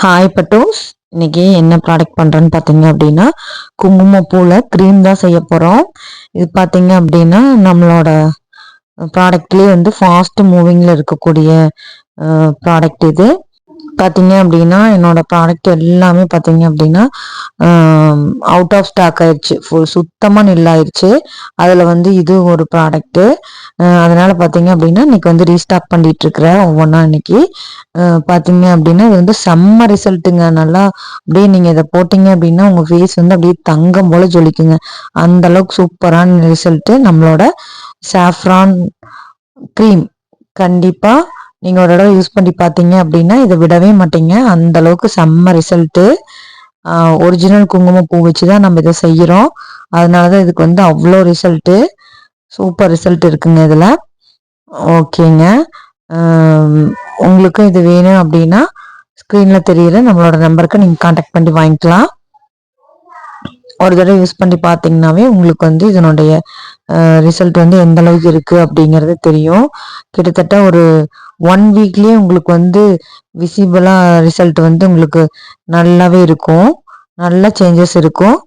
Hi பட்டோஸ். இன்னைக்கு என்ன product பண்ணுறேன்னு பார்த்தீங்க அப்படின்னா குங்குமப்பூவில் க்ரீம் தான் செய்ய போகிறோம். இது பார்த்தீங்க அப்படின்னா நம்மளோட ப்ராடக்ட்லேயே வந்து ஃபாஸ்ட் மூவிங்கில் இருக்கக்கூடிய ப்ராடக்ட் இது. பார்த்தீங்க அப்படின்னா என்னோட ப்ராடக்ட் எல்லாமே பார்த்தீங்க அப்படின்னா அவுட் ஆஃப் ஸ்டாக் ஆயிடுச்சு, சுத்தமாக நில்லாயிருச்சு. அதில் வந்து இது ஒரு ப்ராடக்ட்டு. அதனால் பார்த்தீங்க அப்படின்னா இன்னைக்கு வந்து ரீஸ்டாக் பண்ணிட்டு இருக்கிறேன் ஒவ்வொன்றா. இன்னைக்கு பார்த்தீங்க அப்படின்னா இது வந்து செம்ம ரிசல்ட்டுங்க. நல்லா அப்படியே நீங்கள் இதை போட்டிங்க அப்படின்னா உங்கள் ஃபேஸ் வந்து அப்படியே தங்கம் போல் ஜொலிக்குங்க. அந்த அளவுக்கு சூப்பரான ரிசல்ட்டு நம்மளோட சாஃப்ரான் க்ரீம். கண்டிப்பாக நீங்கள் ஒரு தடவை யூஸ் பண்ணி பார்த்தீங்க அப்படின்னா இதை விடவே மாட்டீங்க. அந்த அளவுக்கு செம்ம ரிசல்ட்டு. ஒரிஜினல் குங்குமப்பூ வச்சு தான் நம்ம இதை செய்கிறோம். அதனால தான் இதுக்கு வந்து அவ்வளோ ரிசல்ட்டு, சூப்பர் ரிசல்ட் இருக்குங்க இதில். ஓகேங்க, உங்களுக்கு இது வேணும் அப்படின்னா ஸ்க்ரீனில் தெரியுற நம்மளோட நம்பருக்கு நீங்கள் காண்டாக்ட் பண்ணி வாங்கிக்கலாம். ஒரு தடவை யூஸ் பண்ணி பார்த்தீங்கன்னாவே உங்களுக்கு வந்து இதனுடைய ரிசல்ட் வந்து எந்த அளவுக்கு இருக்குது அப்படிங்கிறது தெரியும். கிட்டத்தட்ட ஒரு 1 வீக்லேயே உங்களுக்கு வந்து விசிபிளாக ரிசல்ட் வந்து உங்களுக்கு நல்லாவே இருக்கும். நல்ல சேஞ்சஸ் இருக்கும்.